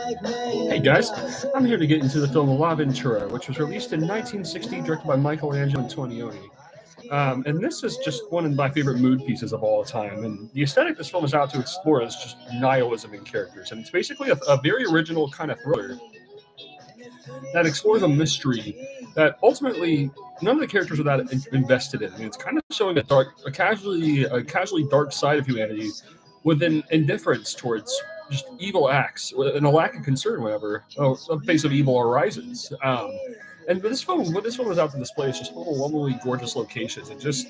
Hey guys, I'm here to get into the film La Ventura, which was released in 1960, directed by Michelangelo Antonioni. And this is just one of my favorite mood pieces of all time. And the aesthetic this film is out to explore is just nihilism in characters. And it's basically a very original kind of thriller that explores a mystery that ultimately none of the characters are that invested in. I mean, it's kind of showing a casually dark side of humanity with an indifference towards just evil acts and a lack of concern whenever a face of evil arises. And what this film is out to display is just overwhelmingly gorgeous locations and just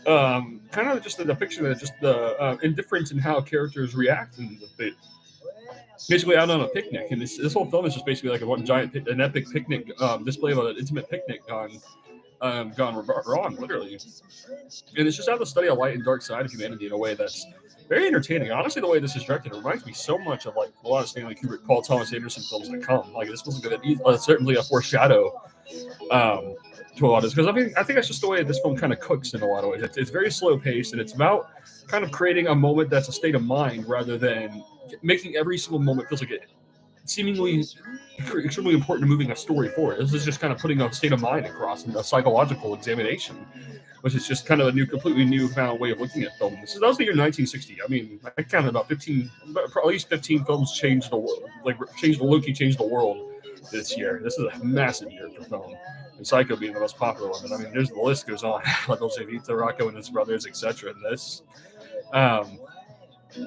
kind of just a depiction of just the indifference in how characters react and basically out on a picnic. And this whole film is just basically like a one giant an epic picnic display of an intimate picnic gone wrong, literally. And it's just how to study a light and dark side of humanity in a way that's very entertaining. Honestly, the way this is directed, it reminds me so much of like a lot of Stanley Kubrick, Paul Thomas Anderson films that come. Like this was certainly a foreshadow to a lot of this, because I think that's just the way this film kind of cooks in a lot of ways. It's very slow paced, and it's about kind of creating a moment that's a state of mind rather than making every single moment feels like it seemingly extremely important to moving a story forward. This is just kind of putting a state of mind across and a psychological examination, which is just kind of completely newfound way of looking at film. That was the year 1960. I mean, I counted about 15, at least 15 films changed the world, changed the world this year. This is a massive year for film, and Psycho being the most popular one. But I mean, the list goes on. Like Dolce Vita, Rocco and his brothers, etc. And this,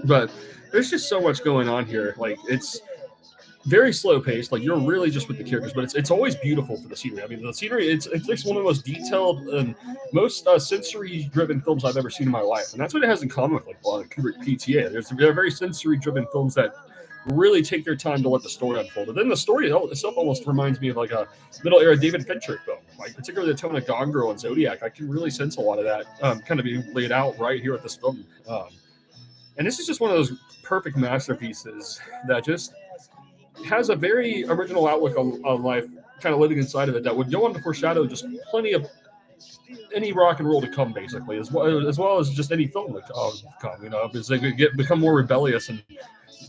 but there's just so much going on here. Like it's very slow paced. Like you're really just with the characters, but it's always beautiful for the scenery. I mean, the scenery it's like one of the most detailed and most sensory driven films I've ever seen in my life, and that's what it has in common with like a lot of Kubrick PTA. They're very sensory driven films that really take their time to let the story unfold. And then the story itself almost reminds me of like a middle era David Fincher film, like particularly the tone of Gone Girl and Zodiac. I can really sense a lot of that kind of being laid out right here at this film. And this is just one of those perfect masterpieces that just has a very original outlook on life, kind of living inside of it that would go on to foreshadow just plenty of any rock and roll to come, basically, as well as just any film to come. As they become more rebellious and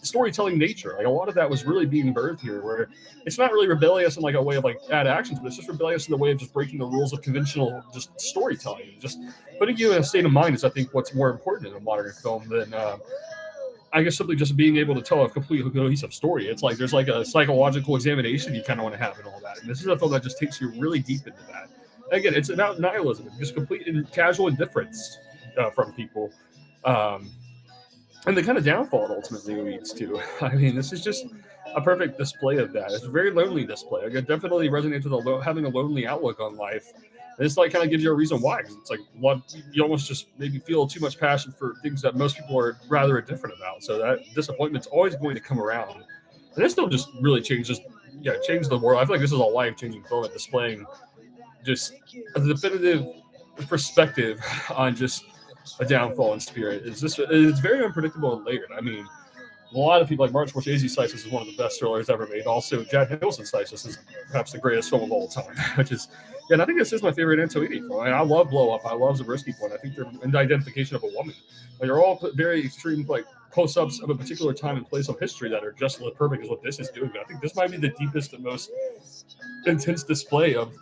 storytelling nature. Like a lot of that was really being birthed here, where it's not really rebellious in like a way of like add actions, but it's just rebellious in the way of just breaking the rules of conventional just storytelling, just putting you in a state of mind is I think what's more important in a modern film than I guess simply just being able to tell a complete cohesive story. It's like there's like a psychological examination you kind of want to have and all that. And this is a film that just takes you really deep into that. And again, it's about nihilism, just complete and casual indifference from people. And the kind of downfall it ultimately leads to. I mean, this is just a perfect display of that. It's a very lonely display. Like, it definitely resonates with having a lonely outlook on life. And this like kind of gives you a reason why. Because it's like you almost just maybe feel too much passion for things that most people are rather indifferent about. So that disappointment's always going to come around. And this still just really changed the world. I feel like this is a life-changing film at displaying just a definitive perspective on just a downfall in spirit. It's very unpredictable and layered. I mean, a lot of people like Martin Scorsese cites this as one of the best thrillers ever made. Also, Jack Nicholson cites this as perhaps the greatest film of all time, which is, yeah, and I think this is my favorite Antonioni film. I love Blow Up. I love Zabriskie Point. I think they're in the identification of a woman. Like, they're all very extreme, like close-ups of a particular time and place of history that are just as perfect as what this is doing. But I think this might be the deepest and most intense display of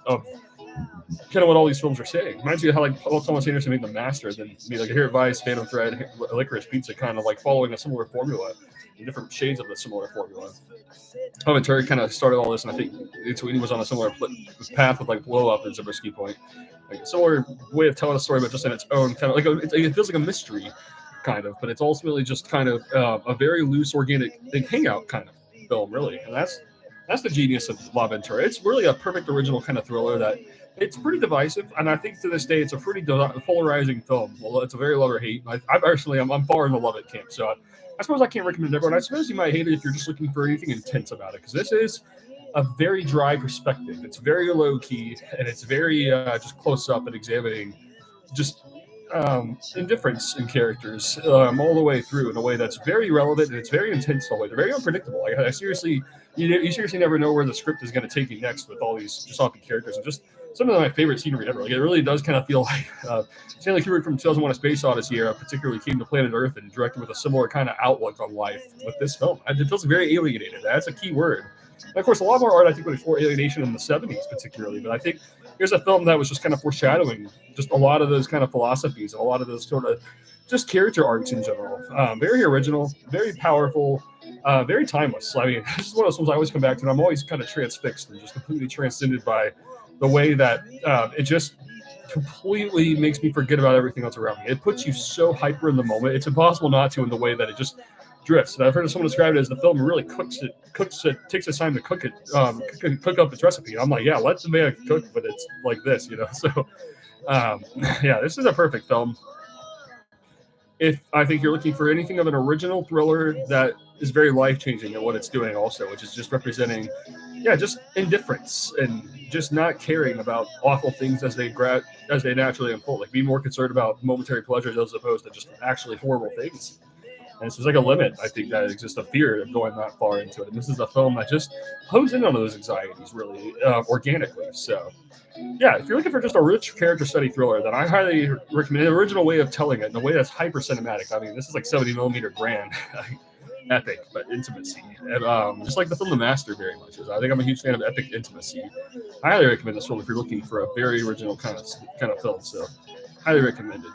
kind of what all these films are saying. Reminds me of how like Paul Thomas Anderson made The Master, then made like Here Vice, Phantom Thread, Licorice Pizza, kind of like following a similar formula, in different shades of the similar formula. Ventura kind of started all this, and I think Antonioni was on a similar path with like Blow Up and Zabriskie Point, like a similar way of telling a story, but just in its own kind of like it feels like a mystery, kind of, but it's ultimately just kind of a very loose, organic hangout kind of film, really, and that's the genius of La Ventura. It's really a perfect original kind of thriller that it's pretty divisive, and I think to this day it's a pretty polarizing film. Well, it's a very love or hate. I'm far in the love it camp, so I suppose I can't recommend it everyone. I suppose you might hate it if you're just looking for anything intense about it, because this is a very dry perspective. It's very low key, and it's very just close up and examining just indifference in characters all the way through in a way that's very relevant, and it's very intense all the way. They're very unpredictable. I seriously, you seriously never know where the script is going to take you next with all these characters, and just some of my favorite scenery ever. Like it really does kind of feel like Stanley Kubrick from 2001: A Space Odyssey era particularly came to planet Earth and directed with a similar kind of outlook on life with this film. It feels very alienated. That's a key word. And of course, a lot more art I think would explore alienation in the 70s particularly, but I think here's a film that was just kind of foreshadowing just a lot of those kind of philosophies and a lot of those sort of just character arcs in general. Very original, very powerful, very timeless. I mean, this is one of those films I always come back to, and I'm always kind of transfixed and just completely transcended by the way that it just completely makes me forget about everything else around me. It puts you so hyper in the moment. It's impossible not to in the way that it just drifts. And I've heard someone describe it as the film really cooks it, takes its time to cook it, cook up its recipe. And I'm like, yeah, let the man cook, but it's like this, you know? So, yeah, this is a perfect film. If I think you're looking for anything of an original thriller that is very life-changing in what it's doing also, which is just representing, just indifference and just not caring about awful things as they naturally unfold. Like, be more concerned about momentary pleasures as opposed to just actually horrible things. And so there's like a limit, I think, that exists of fear of going that far into it. And this is a film that just hones in on those anxieties really organically. So, yeah, if you're looking for just a rich character study thriller, then I highly recommend an original way of telling it in a way that's hyper cinematic. I mean, this is like 70mm grand, epic, but intimacy. And just like the film The Master very much is. I think I'm a huge fan of epic intimacy. I highly recommend this film if you're looking for a very original kind of film. So, highly recommended.